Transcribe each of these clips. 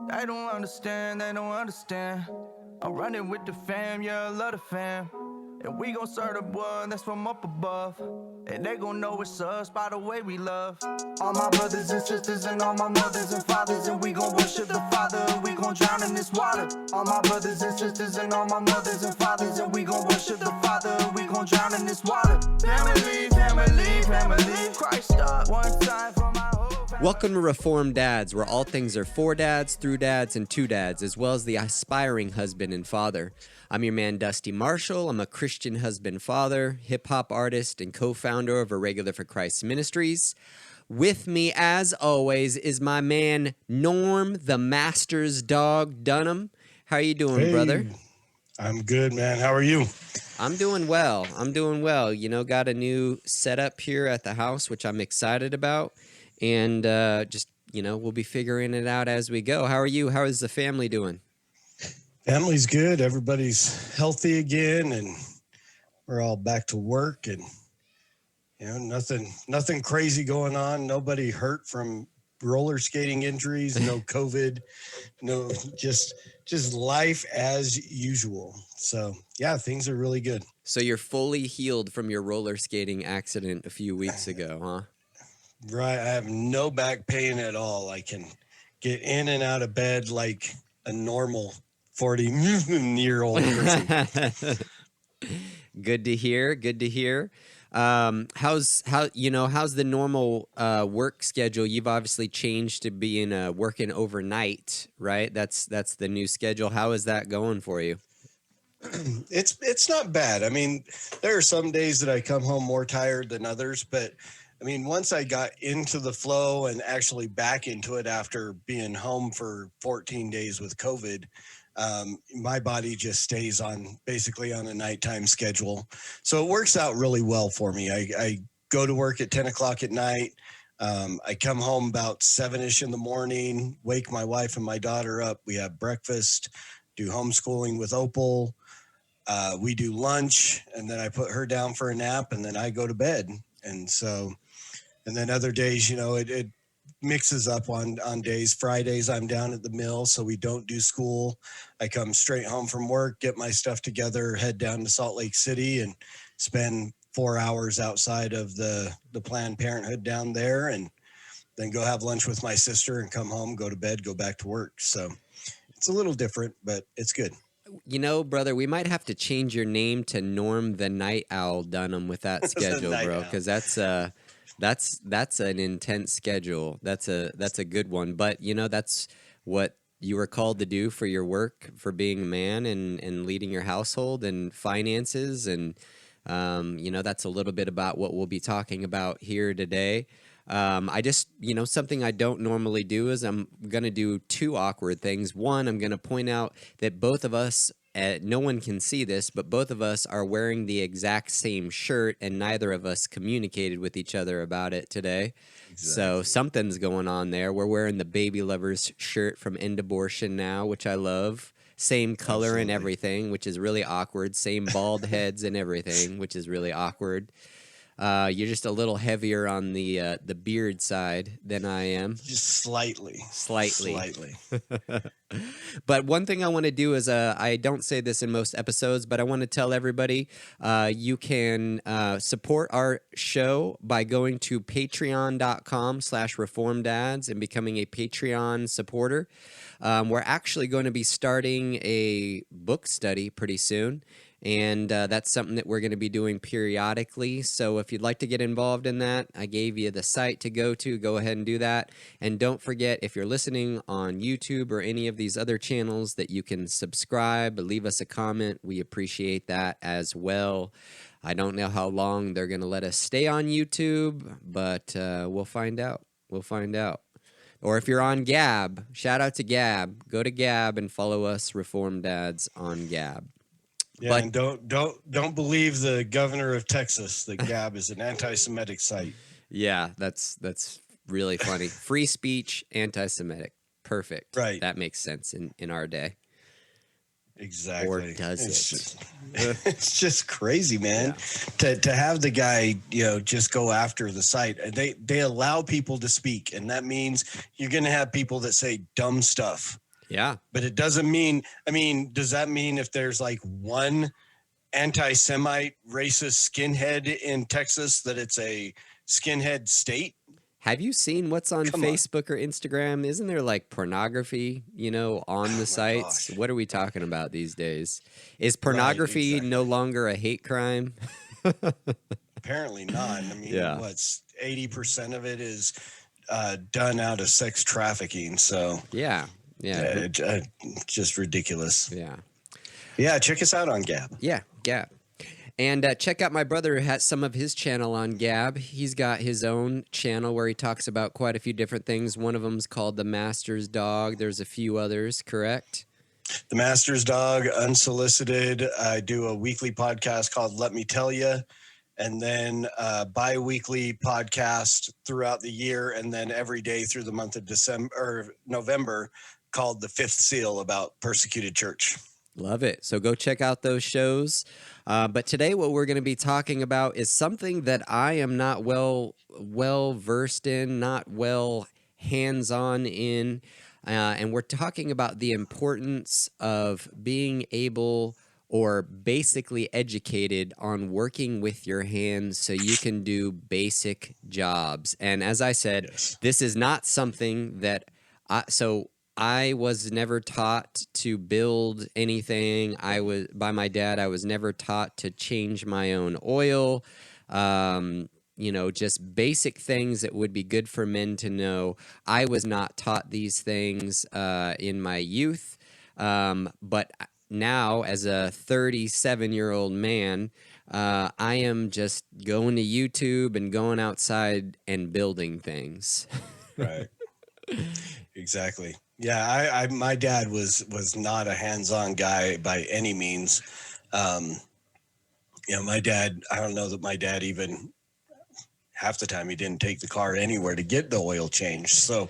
They don't understand, they don't understand. I'm running with the fam, yeah, I love the fam. And we gon' serve the one that's from up above. And they gon' know it's us by the way we love. All my brothers and sisters and all my mothers and fathers. And we gon' worship the Father and we gon' drown in this water. All my brothers and sisters and all my mothers and fathers. And we gon' worship the Father and we gon' drown in this water. Family, family, family. Christ up one time for my whole family. Welcome to Reformed Dads, where all things are for dads, through dads, and to dads, as well as the aspiring husband and father. I'm your man, Dusty Marshall. I'm a Christian husband, father, hip-hop artist, and co-founder of Irregular for Christ Ministries. With me, as always, is my man, Norm, the Master's dog, Dunham. How are you doing, brother? I'm good, man. How are you? I'm doing well. You know, got a new setup here at the house, which I'm excited about. And just, you know, we'll be figuring it out as we go. How are you? How is the family doing? Family's good. Everybody's healthy again, and we're all back to work, and you know, nothing crazy going on. Nobody hurt from roller skating injuries, no COVID, no, just life as usual. So yeah, things are really good. So you're fully healed from your roller skating accident a few weeks ago, huh? Right. I have no back pain at all. I can get in and out of bed like a normal 40-year-old person. Good to hear. How's the normal work schedule? You've obviously changed to being working overnight, right? That's the new schedule. How is that going for you? It's not bad. I mean, there are some days that I come home more tired than others, but I mean, once I got into the flow and actually back into it after being home for 14 days with COVID, my body just stays basically on a nighttime schedule. So it works out really well for me. I go to work at 10 o'clock at night. I come home about 7-ish in the morning, wake my wife and my daughter up. We have breakfast, do homeschooling with Opal. We do lunch, and then I put her down for a nap, and then I go to bed. And then other days, you know, it mixes up on days. Fridays, I'm down at the mill, so we don't do school. I come straight home from work, get my stuff together, head down to Salt Lake City, and spend 4 hours outside of the Planned Parenthood down there, and then go have lunch with my sister and come home, go to bed, go back to work. So it's a little different, but it's good. You know, brother, we might have to change your name to Norm the Night Owl Dunham with that schedule, bro, because that's an intense schedule. That's a good one. But you know, that's what you were called to do for your work, for being a man and leading your household and finances. And you know, that's a little bit about what we'll be talking about here today. I just, you know, something I don't normally do is I'm going to do two awkward things. One, I'm going to point out that both of us, no one can see this, but both of us are wearing the exact same shirt, and neither of us communicated with each other about it today. Exactly. So something's going on there. We're wearing the Baby Lovers shirt from End Abortion now, which I love. Same color Absolutely. And everything, which is really awkward. Same bald heads and everything, which is really awkward. You're just a little heavier on the beard side than I am. Just slightly. But one thing I want to do is, I don't say this in most episodes, but I want to tell everybody, you can support our show by going to patreon.com/reformdads and becoming a Patreon supporter. We're actually going to be starting a book study pretty soon. And that's something that we're going to be doing periodically. So if you'd like to get involved in that, I gave you the site to go to. Go ahead and do that. And don't forget, if you're listening on YouTube or any of these other channels, that you can subscribe, leave us a comment. We appreciate that as well. I don't know how long they're going to let us stay on YouTube, but we'll find out. Or if you're on Gab, shout out to Gab. Go to Gab and follow us, Reformed Dads, on Gab. Yeah, but, and don't believe the governor of Texas that Gab is an anti-Semitic site. Yeah, that's really funny. Free speech, anti-Semitic. Perfect. Right. That makes sense in our day. Exactly. Or does it's just crazy, man. Yeah. To have the guy, you know, just go after the site. They allow people to speak, and that means you're going to have people that say dumb stuff. Yeah. But it doesn't mean, I mean, does that mean if there's like one anti-Semite racist skinhead in Texas that it's a skinhead state? Have you seen what's on Come on. Facebook or Instagram? Isn't there like pornography, you know, on Oh my the sites? gosh. What are we talking about these days? Is pornography exactly. no longer a hate crime? Apparently not. I mean, Yeah. what's 80% of it is done out of sex trafficking. So Yeah. Yeah. just ridiculous. Yeah. Yeah, check us out on Gab. Yeah. Gab. And check out my brother who has some of his channel on Gab. He's got his own channel where he talks about quite a few different things. One of them's called The Master's Dog. There's a few others, correct? The Master's Dog, Unsolicited. I do a weekly podcast called Let Me Tell You, and then bi-weekly podcast throughout the year, and then every day through the month of December or November called The Fifth Seal about persecuted church. Love it. So go check out those shows. But today what we're going to be talking about is something that I am not well versed in, not well hands-on in. And we're talking about the importance of being able or basically educated on working with your hands so you can do basic jobs. And as I said, Yes. this is not something that I was never taught to build anything. By my dad, I was never taught to change my own oil. You know, just basic things that would be good for men to know. I was not taught these things in my youth. But now, as a 37-year-old man, I am just going to YouTube and going outside and building things. Right. Exactly. Yeah, my dad was not a hands-on guy by any means. You know, my dad, I don't know that my dad even half the time he didn't take the car anywhere to get the oil changed. So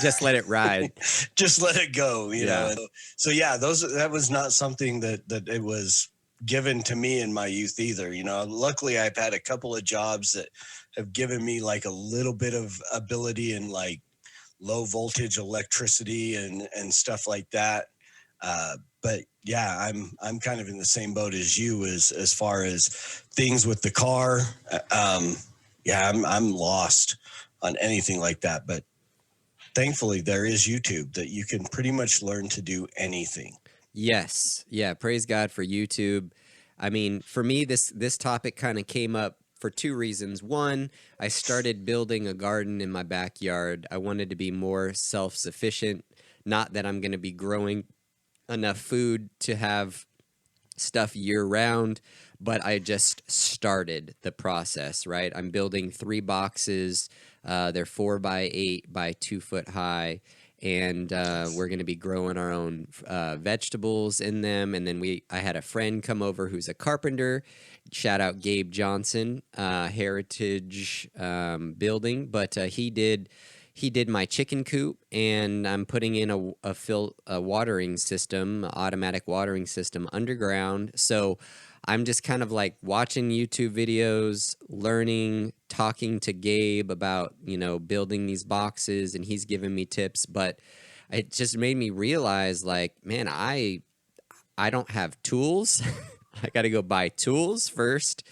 Just let it ride. just let it go, you Yeah. know. So yeah, that was not something that it was given to me in my youth either. You know, luckily I've had a couple of jobs that have given me like a little bit of ability in like low voltage electricity and stuff like that. But yeah, I'm kind of in the same boat as you as far as things with the car. Yeah, I'm lost on anything like that. But thankfully there is YouTube that you can pretty much learn to do anything. Yes. Yeah. Praise God for YouTube. I mean, for me, this topic kind of came up for two reasons. One, I started building a garden in my backyard. I wanted to be more self-sufficient. Not that I'm going to be growing enough food to have stuff year round, but I just started the process, right? I'm building 3 boxes. They're 4 by 8 by 2 foot high. And we're going to be growing our own vegetables in them. And then I had a friend come over who's a carpenter. Shout out Gabe Johnson, Heritage Building. But he did my chicken coop, and I'm putting in a watering system, automatic watering system underground. So I'm just kind of like watching YouTube videos, learning, talking to Gabe about, you know, building these boxes, and he's giving me tips. But it just made me realize, like, man, I don't have tools. I got to go buy tools first,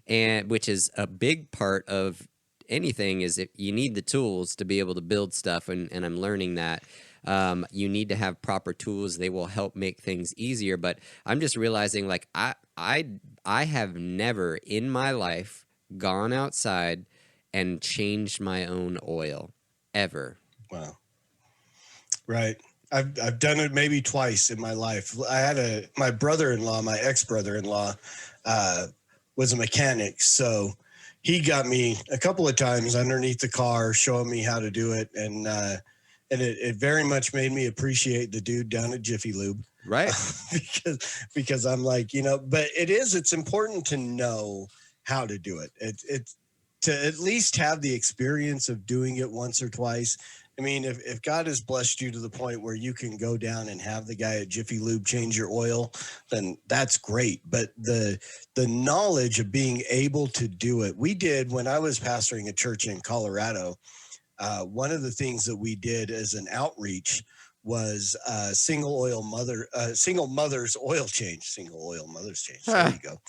and which is a big part of anything is if you need the tools to be able to build stuff, and I'm learning that. You need to have proper tools. They will help make things easier. But I'm just realizing, like, I have never in my life gone outside and changed my own oil ever. Wow. Right. I've done it maybe twice in my life. I had my brother-in-law, my ex-brother-in-law, was a mechanic. So he got me a couple of times underneath the car, showing me how to do it. And it very much made me appreciate the dude down at Jiffy Lube. Right. because I'm like, you know, but it's important to know how to do it. It's to at least have the experience of doing it once or twice. I mean, if God has blessed you to the point where you can go down and have the guy at Jiffy Lube change your oil, then that's great. But the knowledge of being able to do it, we did when I was pastoring a church in Colorado. One of the things that we did as an outreach was single mother's oil change. Single oil mother's change. There you go.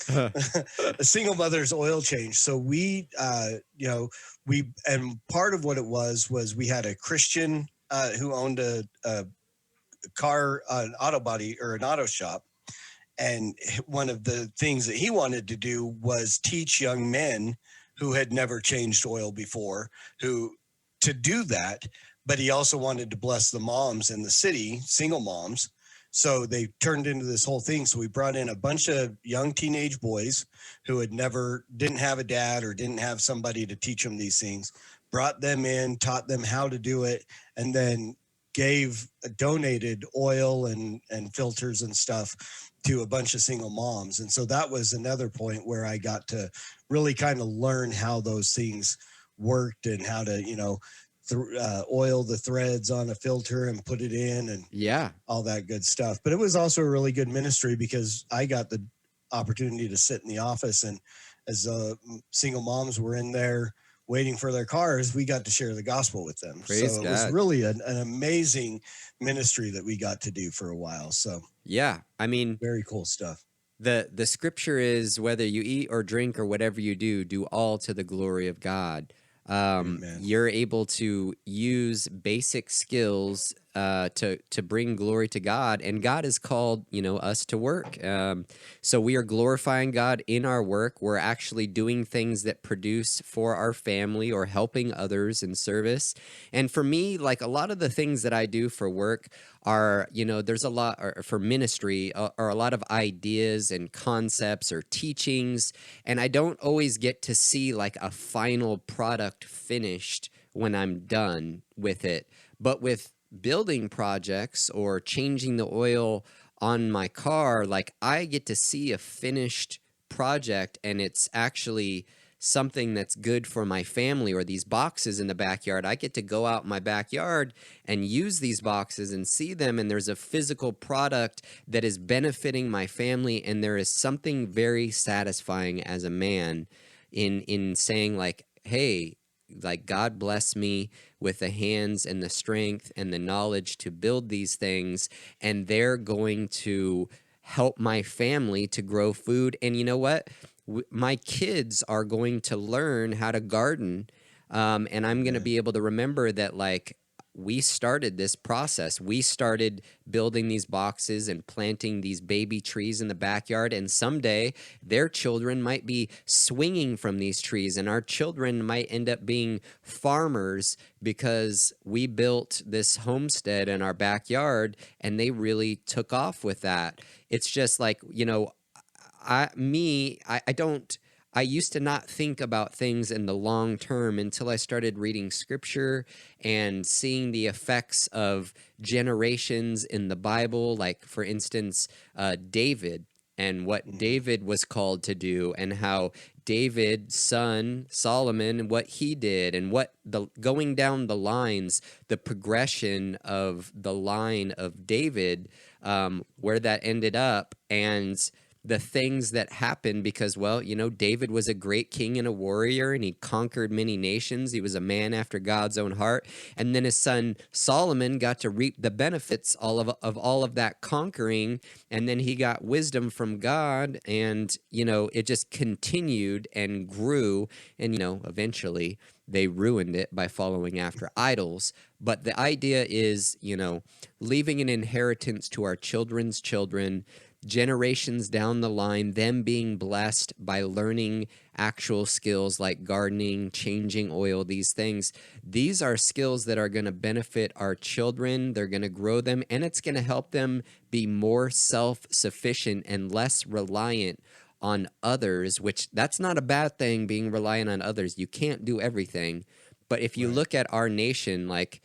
A single mother's oil change. So we, and part of what it was we had a Christian who owned a car, an auto body or an auto shop. And one of the things that he wanted to do was teach young men who had never changed oil before to do that. But he also wanted to bless the moms in the city, single moms. So they turned into this whole thing. So we brought in a bunch of young teenage boys who didn't have a dad or didn't have somebody to teach them these things, brought them in, taught them how to do it, and then donated oil and filters and stuff to a bunch of single moms. And so that was another point where I got to really kind of learn how those things worked and how to, oil the threads on a filter and put it in and all that good stuff. But it was also a really good ministry because I got the opportunity to sit in the office, and as single moms were in there waiting for their cars, we got to share the gospel with them. Praise so it God. was really an amazing ministry that we got to do for a while. So yeah, I mean, very cool stuff. The scripture is, whether you eat or drink or whatever you do all to the glory of God. You're able to use basic skills to bring glory to God, and God has called us to work. So we are glorifying God in our work. We're actually doing things that produce for our family or helping others in service. And for me, like a lot of the things that I do for work are, there's a lot for ministry are a lot of ideas and concepts or teachings, and I don't always get to see like a final product finished when I'm done with it. But with building projects or changing the oil on my car, like I get to see a finished project, and it's actually something that's good for my family. Or these boxes in the backyard, I get to go out in my backyard and use these boxes and see them, and there's a physical product that is benefiting my family. And there is something very satisfying as a man in saying like, hey, like God bless me with the hands and the strength and the knowledge to build these things, and they're going to help my family to grow food. And you know what? My kids are going to learn how to garden, and I'm going to be able to remember that, like, we started this process. We started building these boxes and planting these baby trees in the backyard, and someday their children might be swinging from these trees, and our children might end up being farmers because we built this homestead in our backyard, and they really took off with that. It's just like, I used to not think about things in the long term until I started reading scripture and seeing the effects of generations in the Bible. Like, for instance, David and what David was called to do, and how David's son Solomon, what he did, and going down the lines, the progression of the line of David, where that ended up, and the things that happened because, David was a great king and a warrior, and he conquered many nations. He was a man after God's own heart. And then his son Solomon got to reap the benefits of all of that conquering. And then he got wisdom from God, and, it just continued and grew. And, eventually they ruined it by following after idols. But the idea is, leaving an inheritance to our children's children, generations down the line, them being blessed by learning actual skills like gardening, changing oil, these things. These are skills that are going to benefit our children. They're going to grow them, and it's going to help them be more self-sufficient and less reliant on others, which that's not a bad thing, being reliant on others. You can't do everything. But if you look at our nation, like,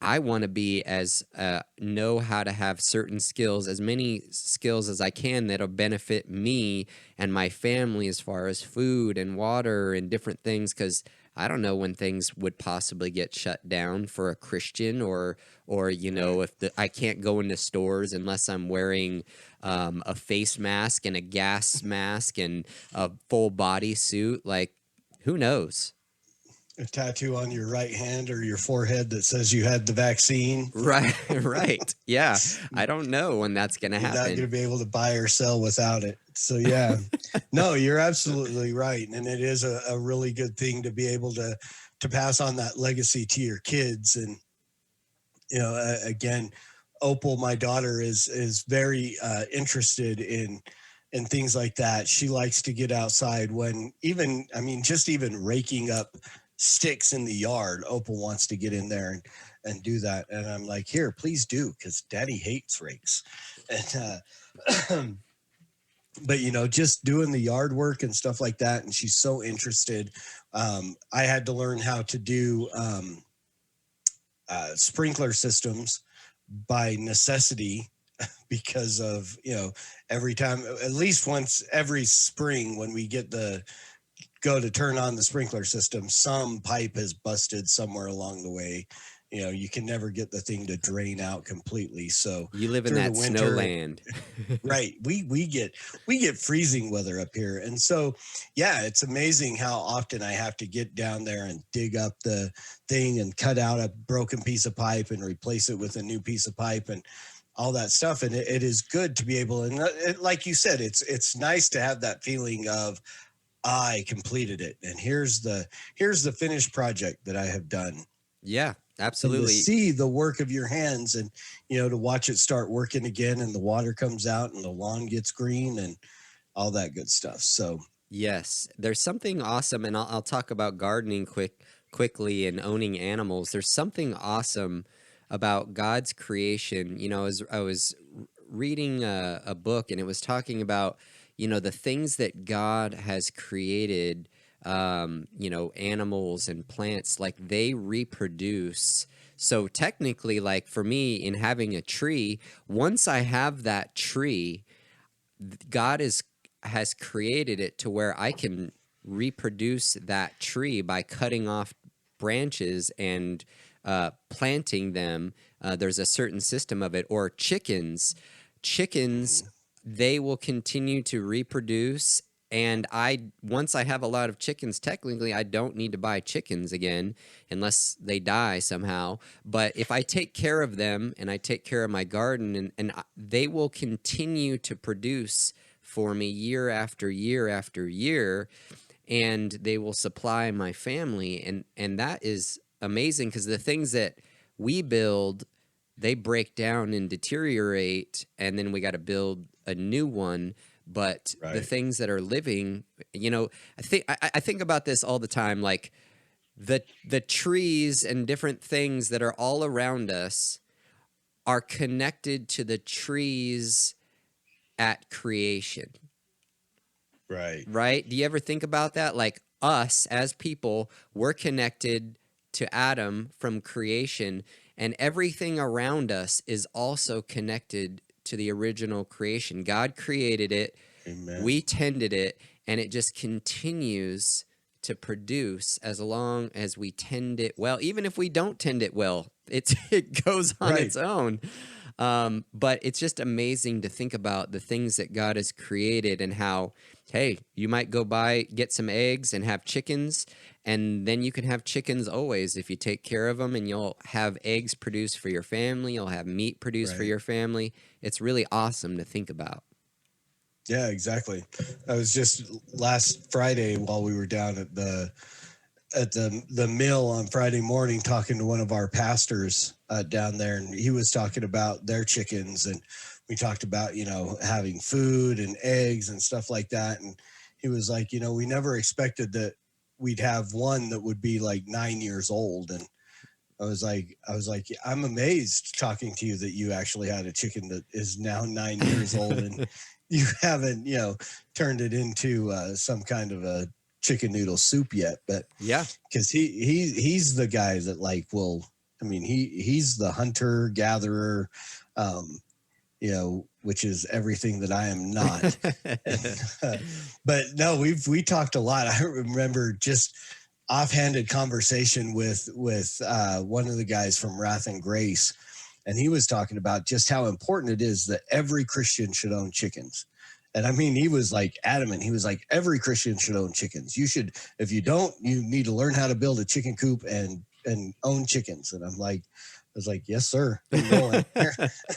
I want to be know how to have certain skills, as many skills as I can that'll benefit me and my family as far as food and water and different things, because I don't know when things would possibly get shut down for a Christian, or if I can't go into stores unless I'm wearing a face mask and a gas mask and a full body suit. Like, who knows? A tattoo on your right hand or your forehead that says you had the vaccine. Right, right. Yeah. I don't know when that's going to happen. You're not going to be able to buy or sell without it. So, yeah. No, you're absolutely right. And it is a really good thing to be able to pass on that legacy to your kids. And, again, Opal, my daughter, is very interested in things like that. She likes to get outside when just even raking up sticks in the yard. Opal wants to get in there and do that. And I'm like, here, please do, because Daddy hates rakes. And, but, just doing the yard work and stuff like that. And she's so interested. I had to learn how to do sprinkler systems by necessity, because of, every time, at least once every spring, when we go to turn on the sprinkler system, some pipe has busted somewhere along the way. You can never get the thing to drain out completely. So you live in that snow land. Right. We get freezing weather up here. And so, yeah, it's amazing how often I have to get down there and dig up the thing and cut out a broken piece of pipe and replace it with a new piece of pipe and all that stuff. And it is good to be able, and like you said, it's nice to have that feeling of, I completed it, and here's the finished project that I have done. Yeah, absolutely. And to see the work of your hands, and to watch it start working again, and the water comes out and the lawn gets green and all that good stuff. So yes, there's something awesome, and I'll talk about gardening quickly and owning animals. There's something awesome about God's creation. I was reading a book, and it was talking about the things that God has created, animals and plants, like they reproduce. So technically, like for me, in having a tree, once I have that tree, God has created it to where I can reproduce that tree by cutting off branches and planting them. There's a certain system of it. Or chickens, they will continue to reproduce, and once I have a lot of chickens, technically I don't need to buy chickens again unless they die somehow. But if I take care of them and I take care of my garden, and they will continue to produce for me year after year after year, and they will supply my family, and that is amazing, because the things that we build, they break down and deteriorate, and then we got to build a new one. But right. The things that are living, I think about this all the time, like the trees and different things that are all around us are connected to the trees at creation. Right? Do you ever think about that? Like us as people, we're connected to Adam from creation, and everything around us is also connected to the original creation. God created it. Amen. We tended it, and it just continues to produce as long as we tend it well. Even if we don't tend it well, it goes on its own. But it's just amazing to think about the things that God has created, and how, hey, you might go get some eggs and have chickens, and then you can have chickens always if you take care of them, and you'll have eggs produced for your family. You'll have meat produced for your family. It's really awesome to think about. Yeah, exactly. I was just last Friday, while we were down at the mill on Friday morning, talking to one of our pastors down there, and he was talking about their chickens, and we talked about, having food and eggs and stuff like that. And he was like, we never expected that we'd have one that would be like 9 years old. And I was like, I'm amazed talking to you that you actually had a chicken that is now 9 years old, and you haven't, turned it into some kind of a chicken noodle soup yet. But yeah, because he's the guy that he's the hunter gatherer, which is everything that I am not. But no, we talked a lot. I remember just offhanded conversation with one of the guys from Wrath and Grace, and he was talking about just how important it is that every Christian should own chickens. And I mean, he was like adamant. He was like, every Christian should own chickens. You should, if you don't, you need to learn how to build a chicken coop and own chickens. And I'm like, I was like, yes, sir. let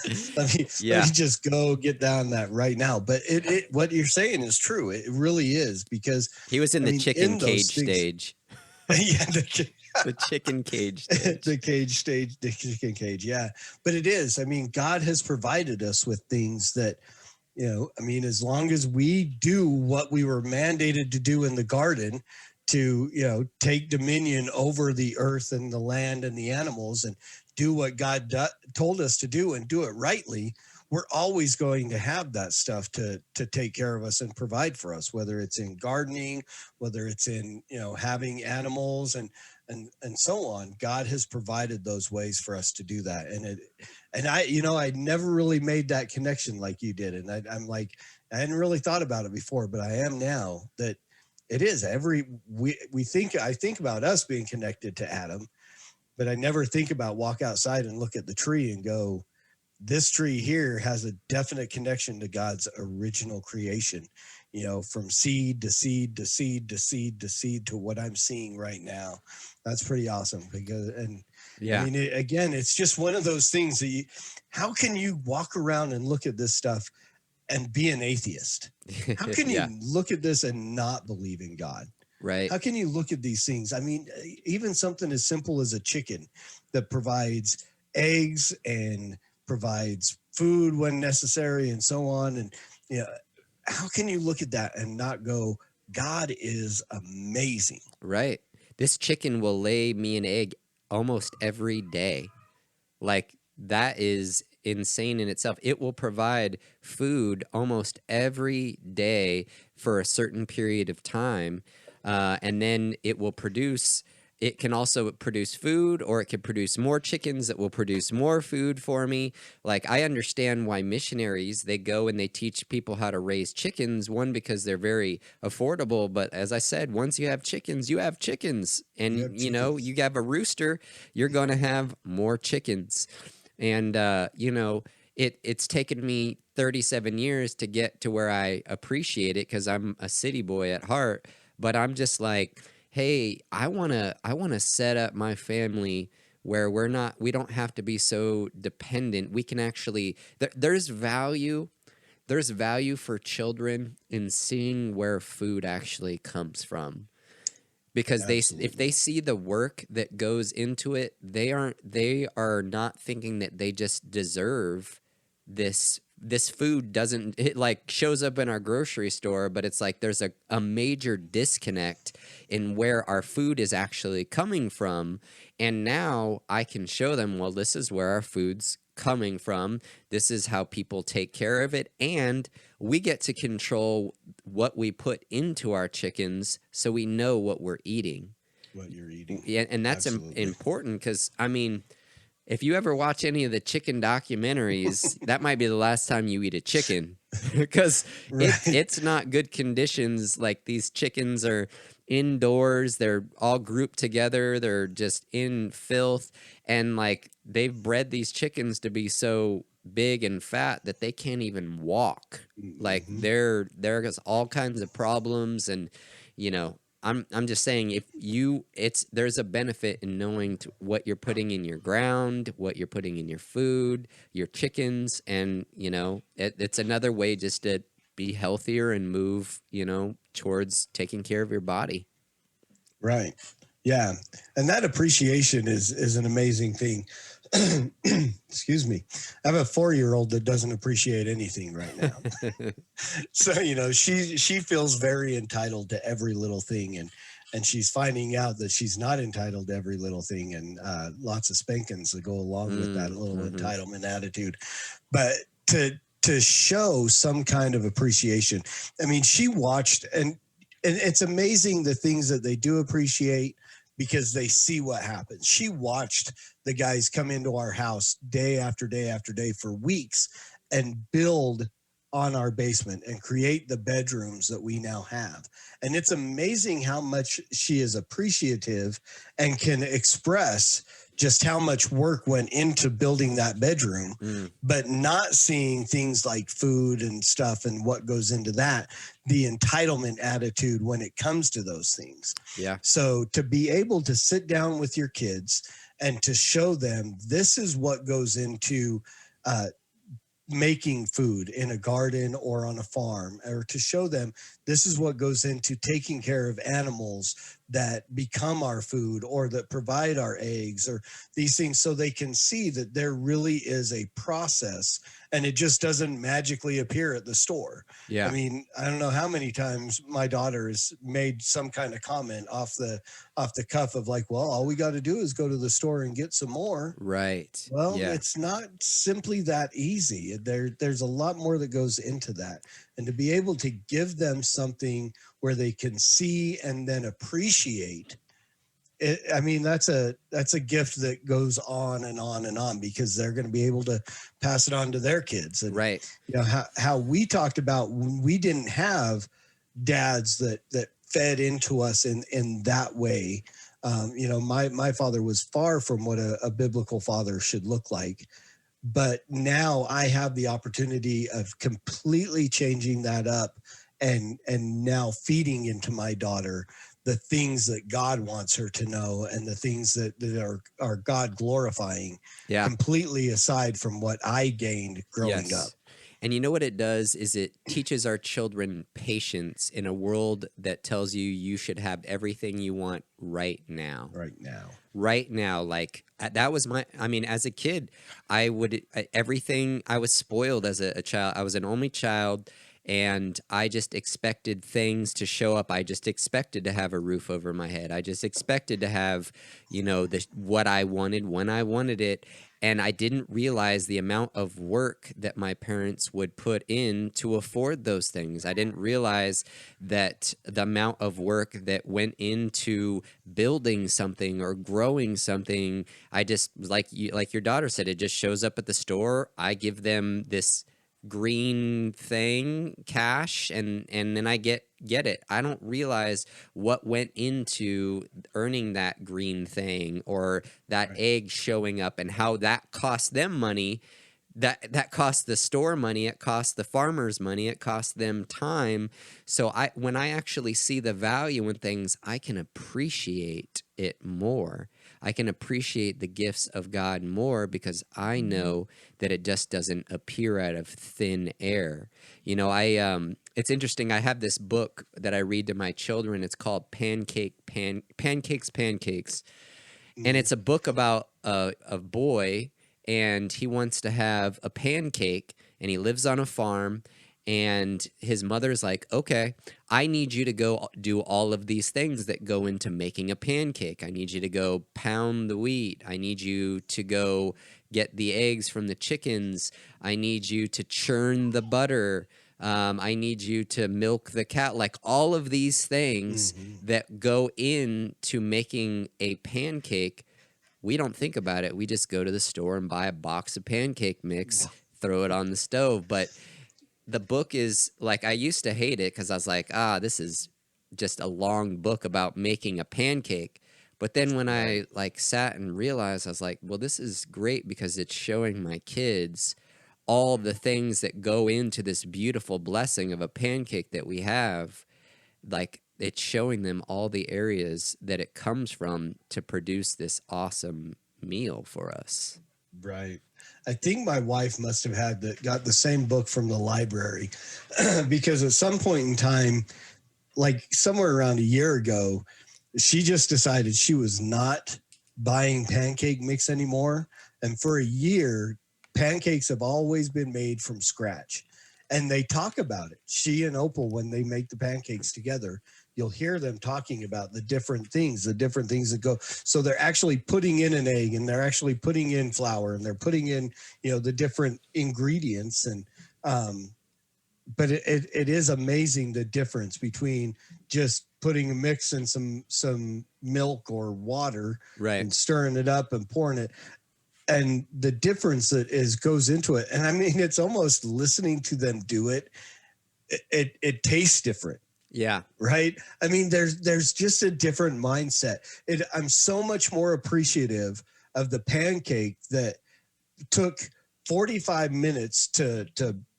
me just go get down that right now. But what you're saying is true. It really is, because he was in the chicken cage stage. Yeah, the chicken cage stage. The chicken cage. Yeah. But it is. I mean, God has provided us with things that, I mean, as long as we do what we were mandated to do in the garden, to, take dominion over the earth and the land and the animals and do what God told us to do and do it rightly, we're always going to have that stuff to take care of us and provide for us, whether it's in gardening, whether it's in, having animals and so on. God has provided those ways for us to do that. And I never really made that connection like you did. And I'm like, I hadn't really thought about it before, but I am now, that it is I think about us being connected to Adam, but I never think about walk outside and look at the tree and go, this tree here has a definite connection to God's original creation, from seed to seed to seed to seed to seed to what I'm seeing right now. That's pretty awesome. I mean, again, it's just one of those things that how can you walk around and look at this stuff and be an atheist? How can you look at this and not believe in God? Right. How can you look at these things? I mean, even something as simple as a chicken that provides eggs and provides food when necessary and so on. And, how can you look at that and not go, God is amazing? Right. This chicken will lay me an egg almost every day. Like, that is insane in itself. It will provide food almost every day for a certain period of time. And then it can also produce food, or it can produce more chickens that will produce more food for me. Like, I understand why missionaries, they go and they teach people how to raise chickens. One, because they're very affordable. But as I said, once you have chickens, you have chickens. And, you have a rooster, you're going to have more chickens. And, it's taken me 37 years to get to where I appreciate it, because I'm a city boy at heart. But I'm just like, hey, I want to set up my family where we don't have to be so dependent. We can actually, there's value for children in seeing where food actually comes from. Because if they see the work that goes into it, they are not thinking that they just deserve this food. It like shows up in our grocery store, but it's like there's a major disconnect in where our food is actually coming from. And now I can show them, well, this is where our food's coming from. This is how people take care of it. And we get to control what we put into our chickens, so we know what we're eating. What you're eating. Yeah, and that's important, because, I mean, if you ever watch any of the chicken documentaries, that might be the last time you eat a chicken, because it's not good conditions. Like, these chickens are indoors, they're all grouped together, they're just in filth, and like, they've bred these chickens to be so big and fat that they can't even walk. Like, there's all kinds of problems. And I'm just saying, there's a benefit in knowing what you're putting in your ground, what you're putting in your food, your chickens, and it's another way just to be healthier and move towards taking care of your body. Right. Yeah. And that appreciation is an amazing thing. Excuse me. I have a 4-year-old that doesn't appreciate anything right now. So, she feels very entitled to every little thing, and she's finding out that she's not entitled to every little thing, and lots of spankings that go along with that little entitlement attitude. But to show some kind of appreciation. I mean, she watched, and it's amazing the things that they do appreciate, because they see what happens. She watched the guys come into our house day after day after day for weeks and build on our basement and create the bedrooms that we now have. And it's amazing how much she is appreciative and can express just how much work went into building that bedroom, but not seeing things like food and stuff and what goes into that, the entitlement attitude when it comes to those things. Yeah. So to be able to sit down with your kids and to show them this is what goes into making food in a garden or on a farm, or to show them this is what goes into taking care of animals that become our food or that provide our eggs, or these things, so they can see that there really is a process and it just doesn't magically appear at the store. Yeah. I mean, I don't know how many times my daughter has made some kind of comment off the cuff of like, well, all we got to do is go to the store and get some more. Right. Well, yeah. It's not simply that easy. There's a lot more that goes into that. And to be able to give them something where they can see and then appreciate it, I mean, that's a gift that goes on and on and on, because they're going to be able to pass it on to their kids. And right. You know, how we talked about when we didn't have dads that fed into us in that way. You know, my father was far from what a biblical father should look like. But now I have the opportunity of completely changing that up and now feeding into my daughter the things that God wants her to know and the things that are God glorifying, completely aside from what I gained growing up. And you know what it does is it teaches our children patience in a world that tells you should have everything you want right now. Right now. Like that was I mean, as a kid, I was spoiled as a child. I was an only child, and I just expected things to show up. I just expected to have a roof over my head. I just expected to have, you know, what I wanted when I wanted it. And I didn't realize the amount of work that my parents would put in to afford those things. I didn't realize that the amount of work that went into building something or growing something. I just, like your daughter said, it just shows up at the store. I give them this green thing, cash, and then I get it. I don't realize what went into earning that green thing or that egg showing up, and how that cost them money. That cost the store money, it cost the farmers money, it cost them time. So when I actually see the value in things, I can appreciate it more. I can appreciate the gifts of God more, because I know that it just doesn't appear out of thin air. You know, it's interesting. I have this book that I read to my children. It's called Pancakes, Pancakes. And it's a book about a boy, and he wants to have a pancake, and he lives on a farm. And his mother's like, okay, I need you to go do all of these things that go into making a pancake. I need you to go pound the wheat. I need you to go get the eggs from the chickens. I need you to churn the butter. I need you to milk the cow. Like all of these things that go into making a pancake, we don't think about it. We just go to the store and buy a box of pancake mix, throw it on the stove. But the book is like, I used to hate it because I was like, this is just a long book about making a pancake. But then when I like sat and realized, I was like, well, this is great because it's showing my kids all the things that go into this beautiful blessing of a pancake that we have. Like, it's showing them all the areas that it comes from to produce this awesome meal for us. Right. I think my wife must have got the same book from the library because at some point in time, like somewhere around a year ago, she just decided she was not buying pancake mix anymore. And for a year, pancakes have always been made from scratch. And they talk about it. She and Opal, when they make the pancakes together, you'll hear them talking about the different things that go. So they're actually putting in an egg, and they're actually putting in flour, and they're putting in, the different ingredients. And, but it is amazing the difference between just putting a mix in some milk or water, right, and stirring it up and pouring it. And the difference that goes into it. And I mean, it's almost listening to them do it. It tastes different. Yeah. Right. I mean, there's just a different mindset. I'm so much more appreciative of the pancake that took 45 minutes to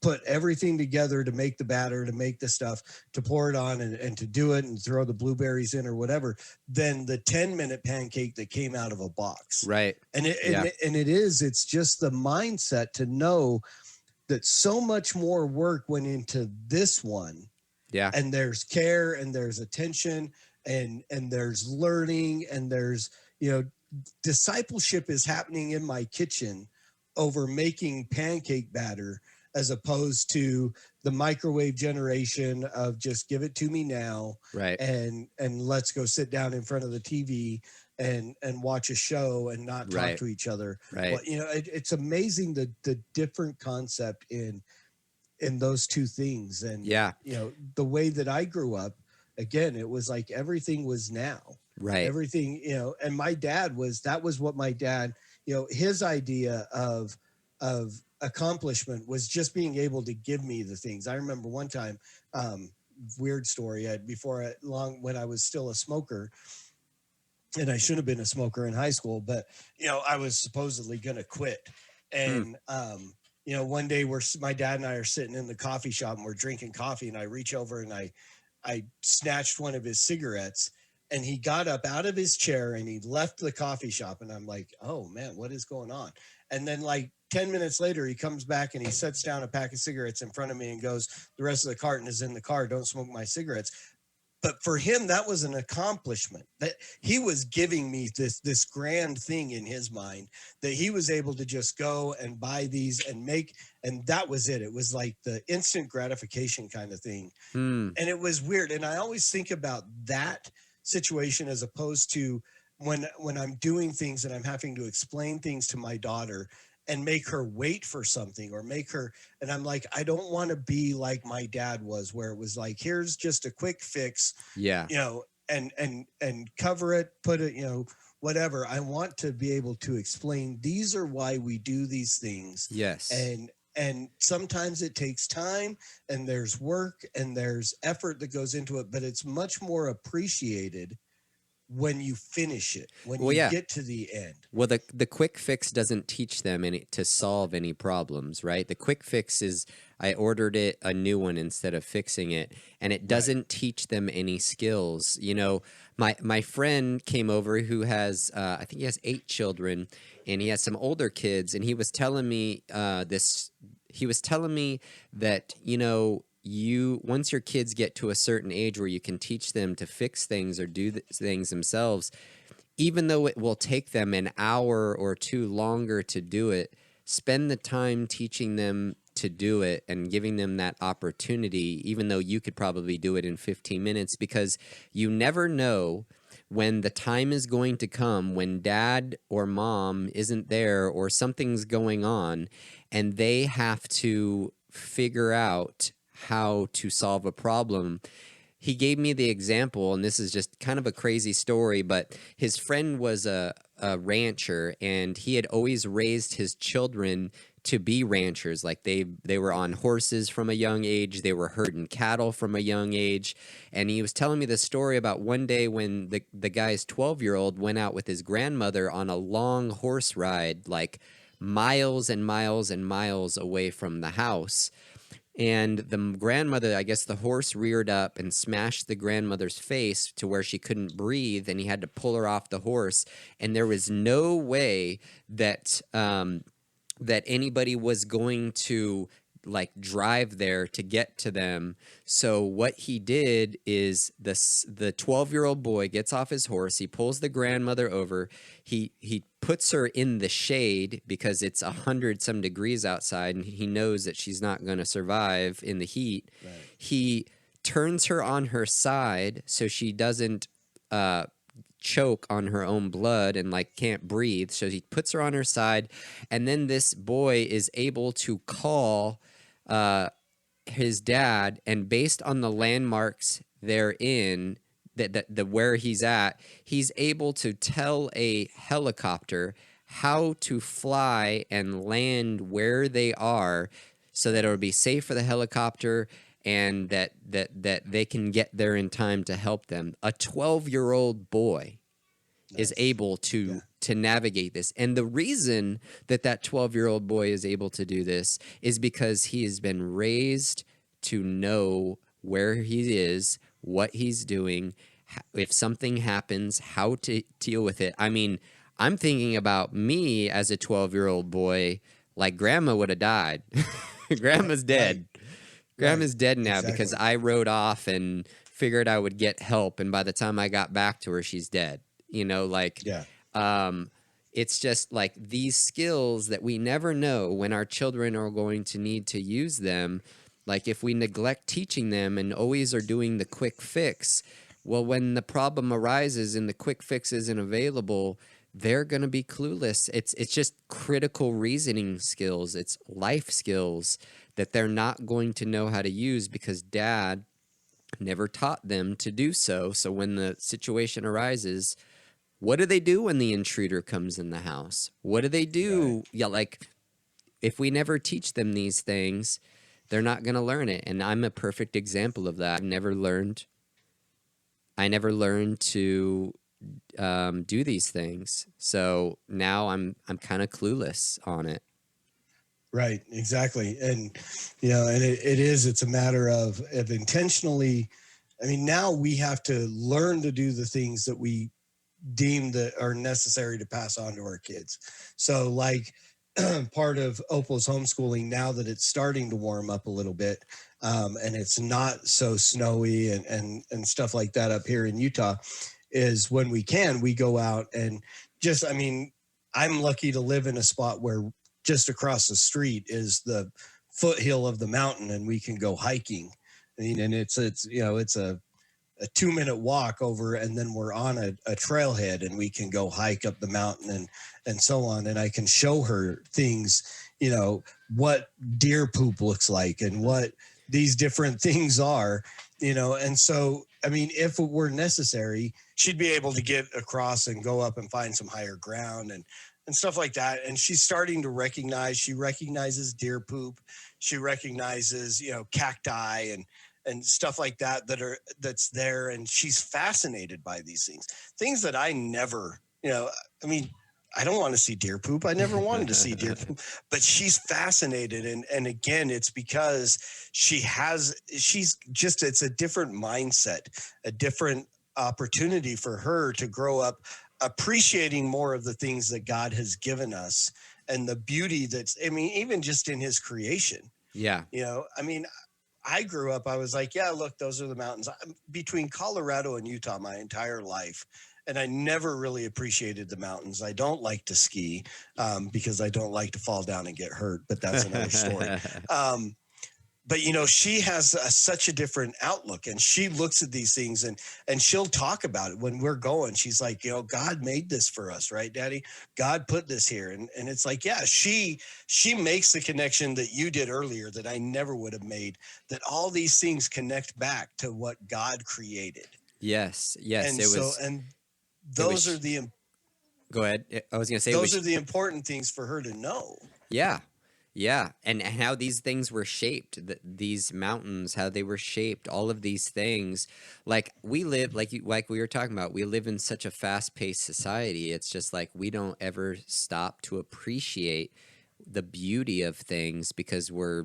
put everything together, to make the batter, to make the stuff, to pour it on and to do it and throw the blueberries in or whatever, than the 10-minute pancake that came out of a box. Right. And it's just the mindset to know that so much more work went into this one. Yeah. And there's care and there's attention and there's learning and there's, discipleship is happening in my kitchen over making pancake batter, as opposed to the microwave generation of just give it to me now. Right. And let's go sit down in front of the TV and watch a show and not talk to each other. Right. Well, it's amazing the different concept in those two things. And, the way that I grew up, again, it was like everything was now. Right. Everything, and my dad that was what my dad, his idea of accomplishment was just being able to give me the things. I remember one time, weird story, when I was still a smoker, and I should have been a smoker in high school, but, I was supposedly going to quit. And, one day my dad and I are sitting in the coffee shop and we're drinking coffee, and I reach over and I snatched one of his cigarettes. And he got up out of his chair and he left the coffee shop. And I'm like, oh man, what is going on? And then like 10 minutes later, he comes back and he sets down a pack of cigarettes in front of me and goes, the rest of the carton is in the car. Don't smoke my cigarettes. But for him, that was an accomplishment, that he was giving me this grand thing in his mind, that he was able to just go and buy these and make, and that was it. It was like the instant gratification kind of thing. And it was weird. And I always think about that situation as opposed to when I'm doing things and I'm having to explain things to my daughter and make her wait for something or make her, and I'm like, I don't want to be like my dad was, where it was like, here's just a quick fix, and cover it, put it, whatever. I want to be able to explain, these are why we do these things. Yes. And sometimes it takes time and there's work and there's effort that goes into it, but it's much more appreciated when you finish it, when you get to the end. Well, the quick fix doesn't teach them to solve any problems, right? The quick fix is, I ordered a new one instead of fixing it, and it doesn't teach them any skills. My friend came over who has, I think he has 8 children, and he has some older kids, and he was telling me He was telling me that, once your kids get to a certain age where you can teach them to fix things or do things themselves, even though it will take them an hour or 2 longer to do it, spend the time teaching them to do it and giving them that opportunity, even though you could probably do it in 15 minutes, because you never know when the time is going to come when dad or mom isn't there or something's going on and they have to figure out how to solve a problem. He gave me the example, and this is just kind of a crazy story, but his friend was a rancher, and he had always raised his children to be ranchers. Like they were on horses from a young age, they were herding cattle from a young age. And he was telling me the story about one day when the guy's 12-year-old went out with his grandmother on a long horse ride, like miles and miles and miles away from the house. And the grandmother, I guess the horse reared up and smashed the grandmother's face to where she couldn't breathe, and he had to pull her off the horse. And there was no way that that anybody was going to drive there to get to them. So what he did is the 12-year-old boy gets off his horse, he pulls the grandmother over, he puts her in the shade because it's 100-some degrees outside and he knows that she's not going to survive in the heat. Right. He turns her on her side so she doesn't choke on her own blood and can't breathe. So he puts her on her side, and then this boy is able to call his dad, and based on the landmarks they're in, the where he's at, he's able to tell a helicopter how to fly and land where they are so that it'll be safe for the helicopter and that they can get there in time to help them. A 12-year-old boy is able to to navigate this. And the reason that 12-year-old boy is able to do this is because he has been raised to know where he is, what he's doing, if something happens, how to deal with it. I mean, I'm thinking about me as a 12-year-old boy, like grandma would have died. Grandma's dead. Right. Grandma's dead now Exactly. because I rode off and figured I would get help. And by the time I got back to her, she's dead. You know, like, Yeah. it's just like these skills that we never know when our children are going to need to use them. Like if we neglect teaching them and always are doing the quick fix, well, when the problem arises and the quick fix isn't available, they're going to be clueless. It's just critical reasoning skills. It's life skills that they're not going to know how to use because dad never taught them to do so. So when the situation arises, what do they do when the intruder comes in the house? What do they do? Right. Yeah, like if we never teach them these things, they're not going to learn it. And I'm a perfect example of that. I never learned to do these things. So now I'm kind of clueless on it. Right, exactly. And, you know, and it's a matter of intentionally, I mean, now we have to learn to do the things that we deem that are necessary to pass on to our kids. So like part of Opal's homeschooling, now that it's starting to warm up a little bit, and it's not so snowy and stuff like that up here in Utah, is when we go out and just, I mean, I'm lucky to live in a spot where just across the street is the foothill of the mountain and we can go hiking. I mean, and it's you know, it's a 2-minute walk over, and then we're on a trailhead and we can go hike up the mountain and so on. And I can show her things, you know, what deer poop looks like and what these different things are, you know. And so, I mean, if it were necessary, she'd be able to get across and go up and find some higher ground and stuff like that. And she's starting to she recognizes deer poop. She recognizes, you know, cacti and stuff like that's there. And she's fascinated by these things that I never, you know, I mean, I don't want to see deer poop. I never wanted to see deer poop, but she's fascinated. And again, it's because it's a different mindset, a different opportunity for her to grow up appreciating more of the things that God has given us and the beauty that's, I mean, even just in his creation. Yeah. You know, I mean, I grew up, I was like, yeah, look, those are the mountains. I'm between Colorado and Utah my entire life. And I never really appreciated the mountains. I don't like to ski because I don't like to fall down and get hurt, but that's another story. But, you know, she has such a different outlook, and she looks at these things and she'll talk about it when we're going. She's like, you know, God made this for us, right, Daddy? God put this here. And it's like, yeah, she makes the connection that you did earlier that I never would have made, that all these things connect back to what God created. Yes. And those are the, go ahead. I was going to say, those are the important things for her to know. Yeah. Yeah, and how these things were shaped, these mountains, how they were shaped, all of these things. Like we live, like we were talking about, we live in such a fast-paced society. It's just like we don't ever stop to appreciate the beauty of things because we're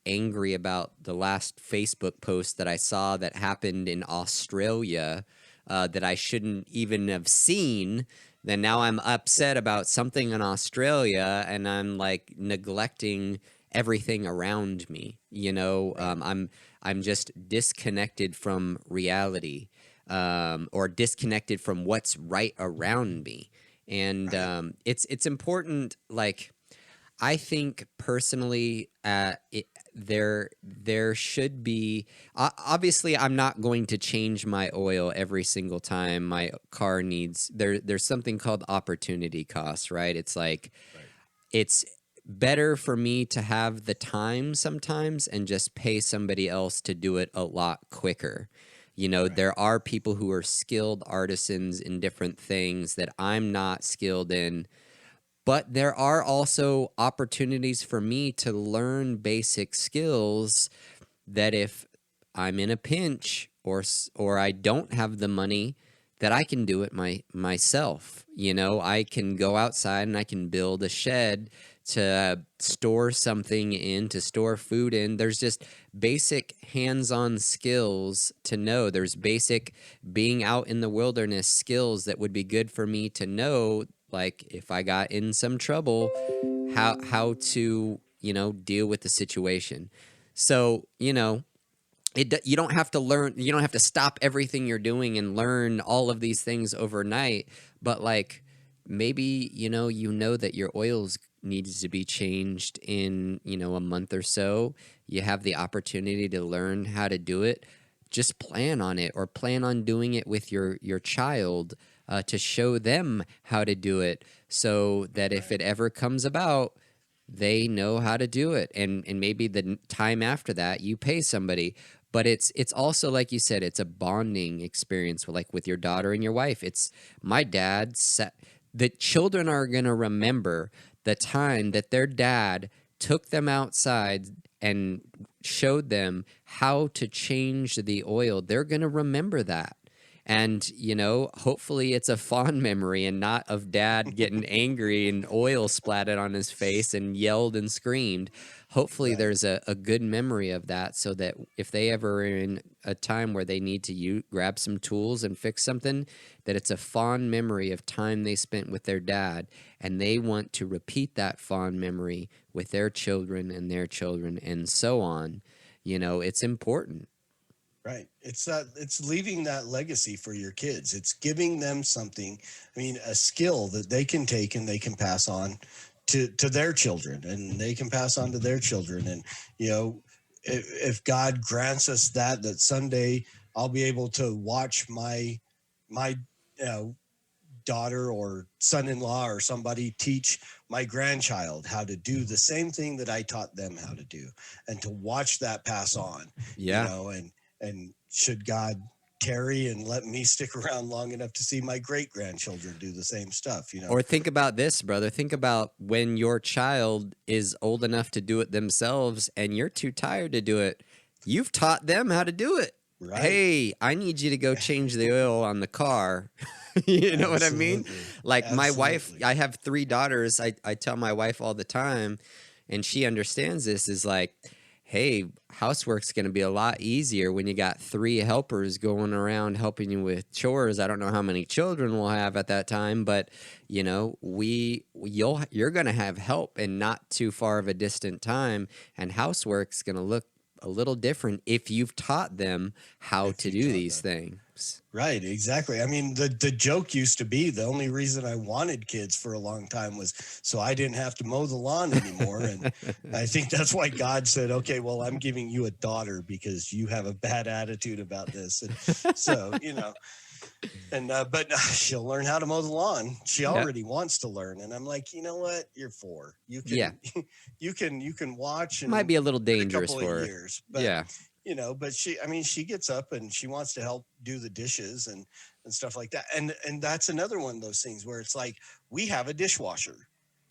angry about the last Facebook post that I saw that happened in Australia that I shouldn't even have seen. Then now I'm upset about something in Australia and I'm like neglecting everything around me. You know, I'm just disconnected from reality, or disconnected from what's right around me. And it's important. Like, I think personally, there should be, obviously I'm not going to change my oil every single time my car needs, there's something called opportunity cost, right? It's like, it's better for me to have the time sometimes and just pay somebody else to do it a lot quicker. You know, there are people who are skilled artisans in different things that I'm not skilled in. But there are also opportunities for me to learn basic skills that if I'm in a pinch or I don't have the money, that I can do it myself. You know, I can go outside and I can build a shed to store something in, to store food in. There's just basic hands-on skills to know. There's basic being out in the wilderness skills that would be good for me to know, like if I got in some trouble, how to, you know, deal with the situation. So, you know, you don't have to learn, you don't have to stop everything you're doing and learn all of these things overnight, but like maybe, you know that your oils needs to be changed in, you know, a month or so. You have the opportunity to learn how to do it. Just plan on it, or plan on doing it with your child, to show them how to do it, so that if it ever comes about, they know how to do it. And maybe the time after that, you pay somebody. But it's also, like you said, it's a bonding experience, like with your daughter and your wife. It's my dad said the children are going to remember the time that their dad took them outside and showed them how to change the oil. They're going to remember that. And, you know, hopefully it's a fond memory and not of dad getting angry and oil splattered on his face and yelled and screamed. Hopefully there's a good memory of that, so that if they ever are in a time where they need to grab some tools and fix something, that it's a fond memory of time they spent with their dad, and they want to repeat that fond memory with their children and so on. You know, it's important. Right. It's leaving that legacy for your kids. It's giving them something, I mean, a skill that they can take and they can pass on to their children, and they can pass on to their children. And, you know, if God grants us that someday I'll be able to watch my daughter or son-in-law or somebody teach my grandchild how to do the same thing that I taught them how to do, and to watch that pass on. Yeah. You know, and should God tarry and let me stick around long enough to see my great-grandchildren do the same stuff, you know. Or think about this, brother. Think about when your child is old enough to do it themselves and you're too tired to do it. You've taught them how to do it. Right. Hey, I need you to go change the oil on the car. You know what I mean? Like my wife, I have 3 daughters. I tell my wife all the time, and she understands this, is like, hey, housework's going to be a lot easier when you got 3 helpers going around helping you with chores. I don't know how many children we'll have at that time, but you know, you're going to have help in not too far of a distant time, and housework's going to look a little different if you've taught them how to do these things. Right, exactly. I mean, the joke used to be the only reason I wanted kids for a long time was so I didn't have to mow the lawn anymore. And I think that's why God said, okay, well, I'm giving you a daughter because you have a bad attitude about this. And so, you know, and but she'll learn how to mow the lawn. She already wants to learn. And I'm like, you know what? You're 4. You can, you can watch. And might be a little dangerous for her. Years, but you know, but she gets up and she wants to help do the dishes and stuff like that. And that's another one of those things where it's like, we have a dishwasher.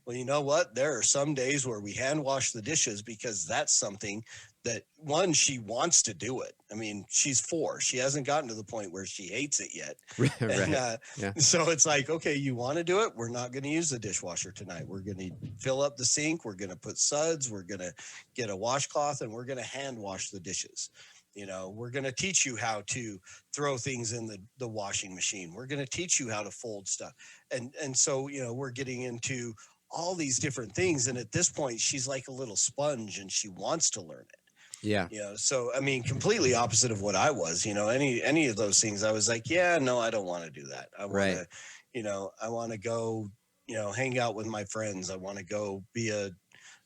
Well, you know what? There are some days where we hand wash the dishes because that's something that, one, she wants to do it. I mean, she's 4. She hasn't gotten to the point where she hates it yet. And, so it's like, okay, you want to do it? We're not going to use the dishwasher tonight. We're going to fill up the sink. We're going to put suds. We're going to get a washcloth, and we're going to hand wash the dishes. You know, we're going to teach you how to throw things in the washing machine. We're going to teach you how to fold stuff. And so, you know, we're getting into all these different things. And at this point, she's like a little sponge and she wants to learn it. Yeah. You know, so, I mean, completely opposite of what I was, you know, any of those things, I was like, yeah, no, I don't want to do that. I want to, you know, I want to go, you know, hang out with my friends. I want to go be a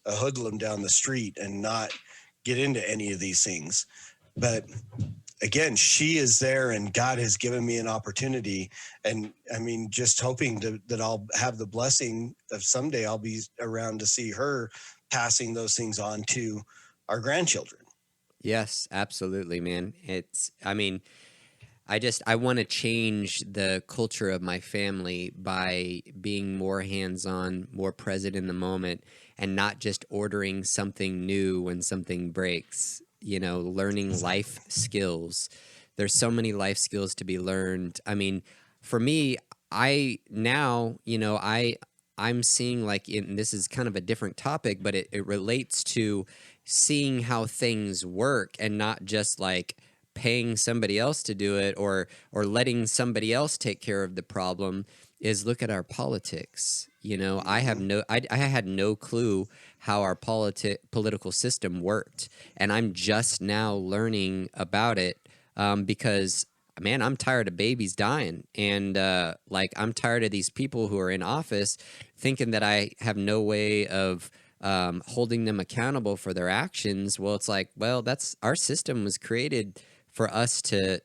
hoodlum down the street and not get into any of these things. But again, she is there and God has given me an opportunity. And I mean, just hoping that I'll have the blessing of someday I'll be around to see her passing those things on to our grandchildren. Yes, absolutely, man. I want to change the culture of my family by being more hands-on, more present in the moment, and not just ordering something new when something breaks. You know, learning life skills. There's so many life skills to be learned. I mean, for me, I now, I'm seeing like this is kind of a different topic, but it relates to seeing how things work and not just like paying somebody else to do it or letting somebody else take care of the problem. Is look at our politics. I had no clue how our political system worked, and I'm just now learning about it because, man, I'm tired of babies dying, and like I'm tired of these people who are in office thinking that I have no way of holding them accountable for their actions. Well, it's like, well, that's our system was created for us to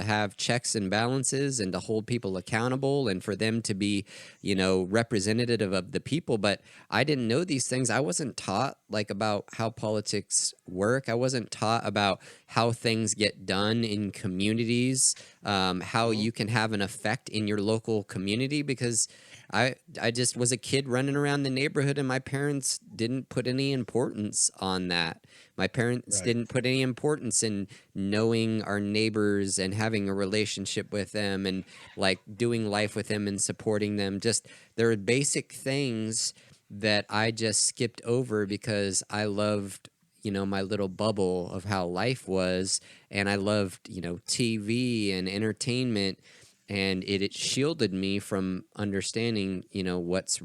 have checks and balances and to hold people accountable and for them to be, representative of the people. But I didn't know these things. I wasn't taught like about how politics work. I wasn't taught about how things get done in communities, how you can have an effect in your local community, because I just was a kid running around the neighborhood and my parents didn't put any importance on that. My parents didn't put any importance in knowing our neighbors and having a relationship with them and like doing life with them and supporting them. Just there are basic things that I just skipped over because I loved, my little bubble of how life was. And I loved, TV and entertainment. And it shielded me from understanding, what's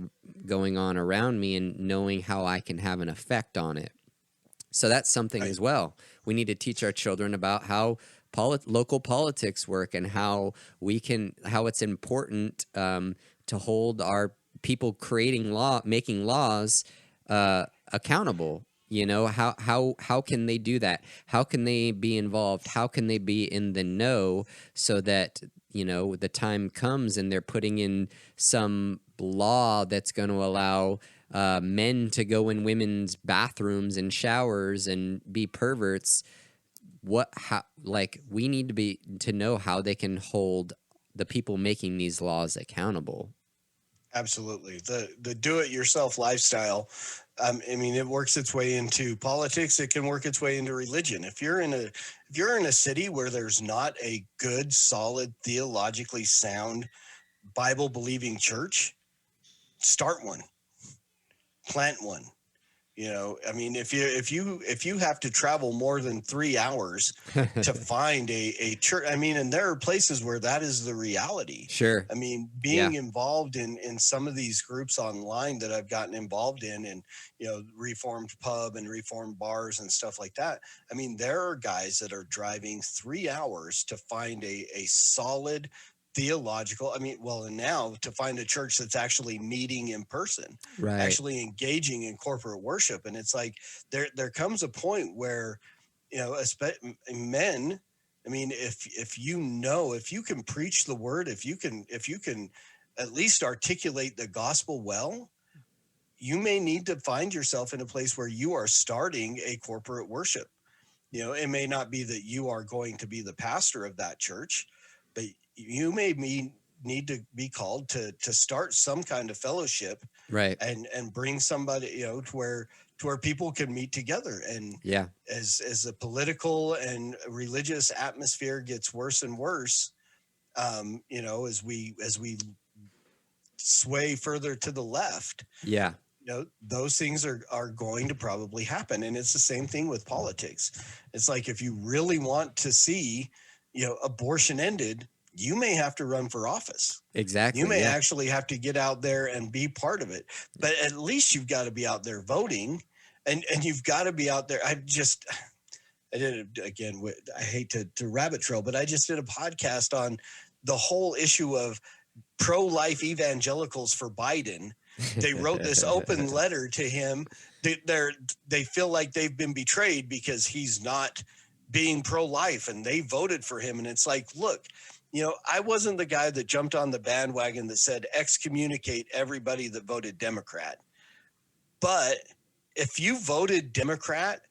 going on around me and knowing how I can have an effect on it. So that's something as well. We need to teach our children about how local politics work and how it's important to hold our people making laws accountable. How can they do that? How can they be involved? How can they be in the know so that the time comes and they're putting in some law that's going to allow men to go in women's bathrooms and showers and be perverts? We need to know how they can hold the people making these laws accountable. Absolutely. The do-it-yourself lifestyle, it works its way into politics. It can work its way into religion. If you're in a city where there's not a good, solid, theologically sound, Bible-believing church, start one, plant one. If you have to travel more than 3 hours to find a church, and there are places where that is the reality. Sure. Being involved in some of these groups online that I've gotten involved in, and Reformed Pub and Reformed bars and stuff like that. There are guys that are driving 3 hours to find a solid theological, and now to find a church that's actually meeting in person, right, actually engaging in corporate worship. And it's like there comes a point where men, if you can preach the word, if you can at least articulate the gospel well, you may need to find yourself in a place where you are starting a corporate worship. It may not be that you are going to be the pastor of that church, but you may need to be called to start some kind of fellowship, right, and bring somebody to where people can meet together. And as the political and religious atmosphere gets worse and worse, as we sway further to the left, those things are going to probably happen. And it's the same thing with politics. It's like, if you really want to see abortion ended, you may have to run for office. Exactly. You may actually have to get out there and be part of it. But at least you've got to be out there voting, and you've got to be out there. I hate to rabbit trail, but I just did a podcast on the whole issue of pro-life evangelicals for Biden. They wrote this open letter to him. They feel like they've been betrayed because he's not being pro-life, and they voted for him. And it's like, look, I wasn't the guy that jumped on the bandwagon that said excommunicate everybody that voted Democrat. But if you voted Democrat,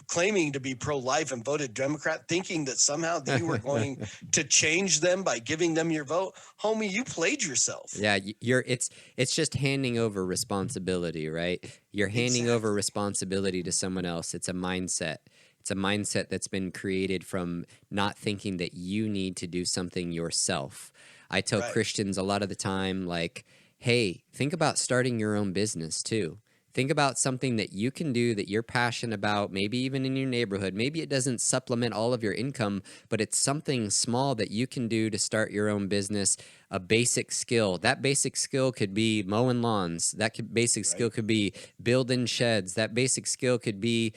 claiming to be pro-life, and voted Democrat, thinking that somehow you were going to change them by giving them your vote, homie, you played yourself. Yeah, it's just handing over responsibility, right? You're handing over responsibility to someone else. It's a mindset. It's a mindset that's been created from not thinking that you need to do something yourself. I tell Christians a lot of the time, like, hey, think about starting your own business too. Think about something that you can do that you're passionate about, maybe even in your neighborhood. Maybe it doesn't supplement all of your income, but it's something small that you can do to start your own business, a basic skill. That basic skill could be mowing lawns. That basic skill could be building sheds. That basic skill could be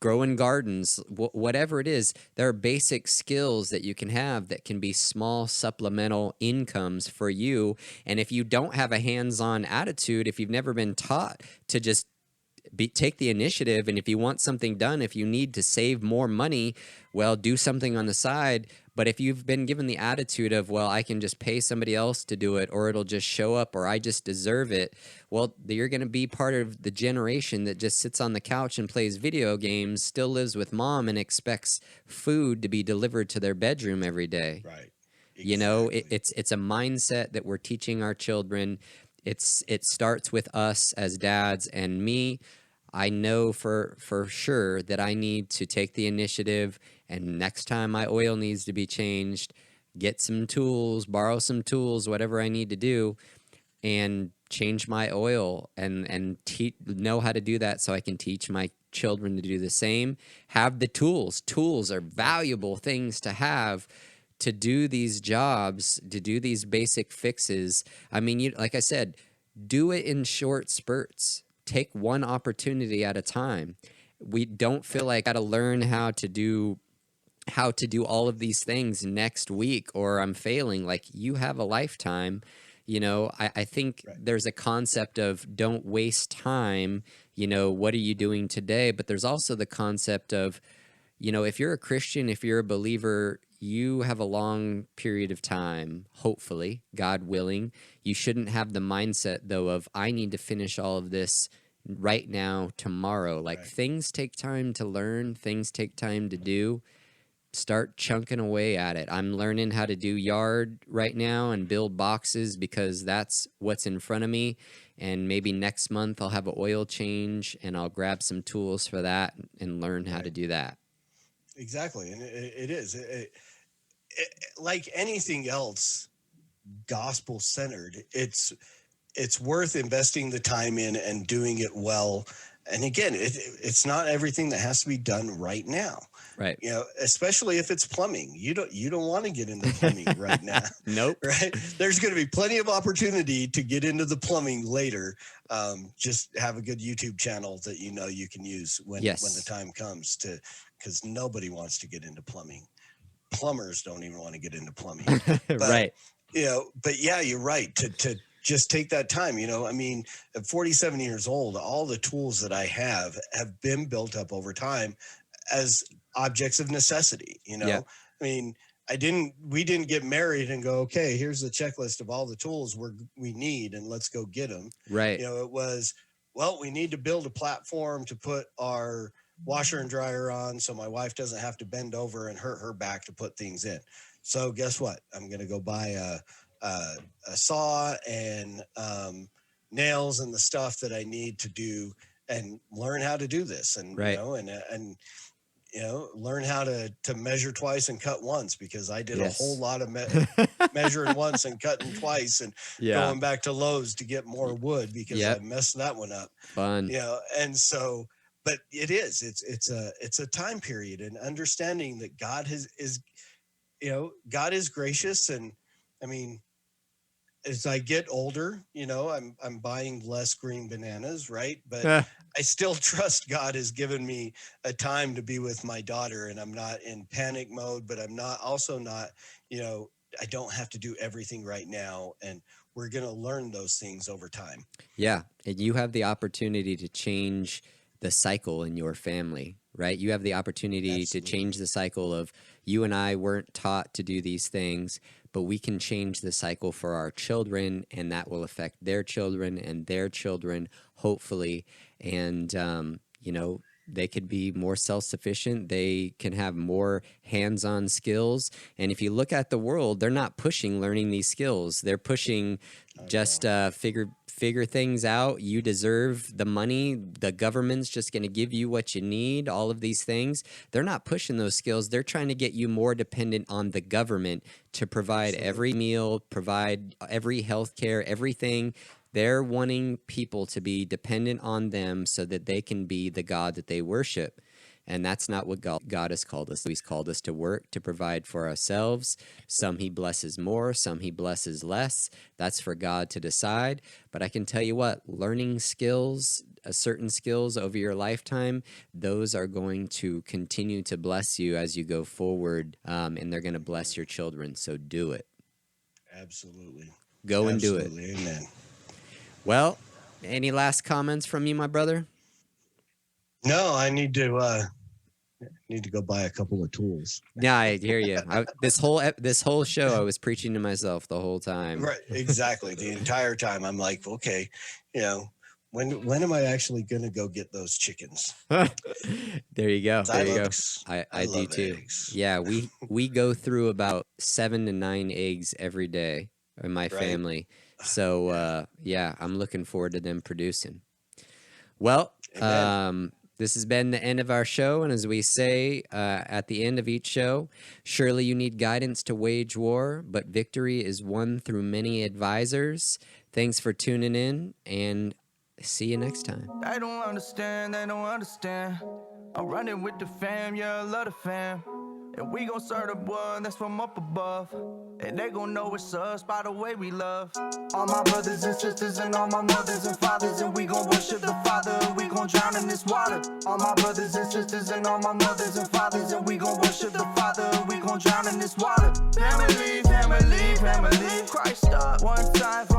growing gardens, whatever it is. There are basic skills that you can have that can be small supplemental incomes for you. And if you don't have a hands-on attitude, if you've never been taught to just take the initiative, and if you want something done, if you need to save more money, well, do something on the side. But if you've been given the attitude of, well, I can just pay somebody else to do it, or it'll just show up, or I just deserve it, well, you're going to be part of the generation that just sits on the couch and plays video games, still lives with mom, and expects food to be delivered to their bedroom every day. Right. Exactly. You know, it's a mindset that we're teaching our children. It starts with us as dads, and me. I know for sure that I need to take the initiative, and next time my oil needs to be changed, get some tools, borrow some tools, whatever I need to do, and change my oil and know how to do that so I can teach my children to do the same. Have the tools. Tools are valuable things to have to do these jobs, to do these basic fixes. I mean, like I said, do it in short spurts. Take one opportunity at a time. We don't feel like I got to learn how to do all of these things next week or I'm failing. Like, you have a lifetime. You know, I think there's a concept of don't waste time. You know, what are you doing today? But there's also the concept of, you know, if you're a Christian, if you're a believer, you have a long period of time, hopefully, God willing. You shouldn't have the mindset, though, of I need to finish all of this right now, tomorrow. Like, things take time to learn, things take time to do. Start chunking away at it. I'm learning how to do yard right now and build boxes because that's what's in front of me. And maybe next month I'll have an oil change and I'll grab some tools for that and learn how to do that. Exactly. And it is like anything else, gospel centered. It's worth investing the time in and doing it well. And again, it's not everything that has to be done right now. Right. You know, especially if it's plumbing. You don't want to get into plumbing right now. Nope. Right. There's going to be plenty of opportunity to get into the plumbing later. Just have a good YouTube channel that you know you can use when the time comes to, because nobody wants to get into plumbing. Plumbers don't even want to get into plumbing. But, right. You know, but yeah, you're right. To just take that time. You know, I mean, at 47 years old, all the tools that I have been built up over time as objects of necessity. You know, I mean, we didn't get married and go, okay, here's the checklist of all the tools we need and let's go get them. Right. You know, it was, well, we need to build a platform to put our washer and dryer on so my wife doesn't have to bend over and hurt her back to put things in. So guess what? I'm going to go buy a saw and nails and the stuff that I need to do and learn how to do this. And, you know, and you know, learn how to measure twice and cut once, because I did a whole lot of measuring once and cutting twice and going back to Lowe's to get more wood because I messed that one up. Fun. You know, and so, but it's a time period, and understanding that God God is gracious. And I mean, as I get older, you know, I'm buying less green bananas, right? But I still trust God has given me a time to be with my daughter, and I'm not in panic mode, but I'm also not, you know, I don't have to do everything right now. And we're going to learn those things over time. Yeah. And you have the opportunity to change the cycle in your family, right? You have the opportunity to change the cycle of, you and I weren't taught to do these things, but we can change the cycle for our children, and that will affect their children and their children, hopefully. And, you know, they could be more self-sufficient. They can have more hands-on skills. And if you look at the world, they're not pushing learning these skills. They're pushing just figure figure things out. You deserve the money. The government's just going to give you what you need, all of these things. They're not pushing those skills. They're trying to get you more dependent on the government to provide every meal, provide every health care, everything. They're wanting people to be dependent on them so that they can be the God that they worship. And that's not what God has called us. He's called us to work, to provide for ourselves. Some he blesses more, some he blesses less. That's for God to decide. But I can tell you what, learning skills, certain skills over your lifetime, those are going to continue to bless you as you go forward, and they're going to bless your children. So do it. Absolutely. Go and do it. Amen. Well, any last comments from you, my brother? No, I need to go buy a couple of tools. Yeah, I hear you. This whole show, I was preaching to myself the whole time. Right, exactly. The entire time, I'm like, okay, when am I actually going to go get those chickens? There you go. There you go. I do too. Eggs. Yeah, we go through about 7 to 9 eggs every day in my family. So yeah, I'm looking forward to them producing. Well, this has been the end of our show, and as we say at the end of each show, surely you need guidance to wage war, but victory is won through many advisors. Thanks for tuning in, and see you next time. They don't understand, they don't understand. I'm running with the fam, yeah, I love the fam. And we gon' serve the one that's from up above. And they gon' know it's us by the way we love. All my brothers and sisters and all my mothers and fathers. And we gon' worship the Father, and we gon' drown in this water. All my brothers and sisters and all my mothers and fathers. And we gon' worship the Father, and we gon' drown in this water. Family, family, family. Christ up, one time for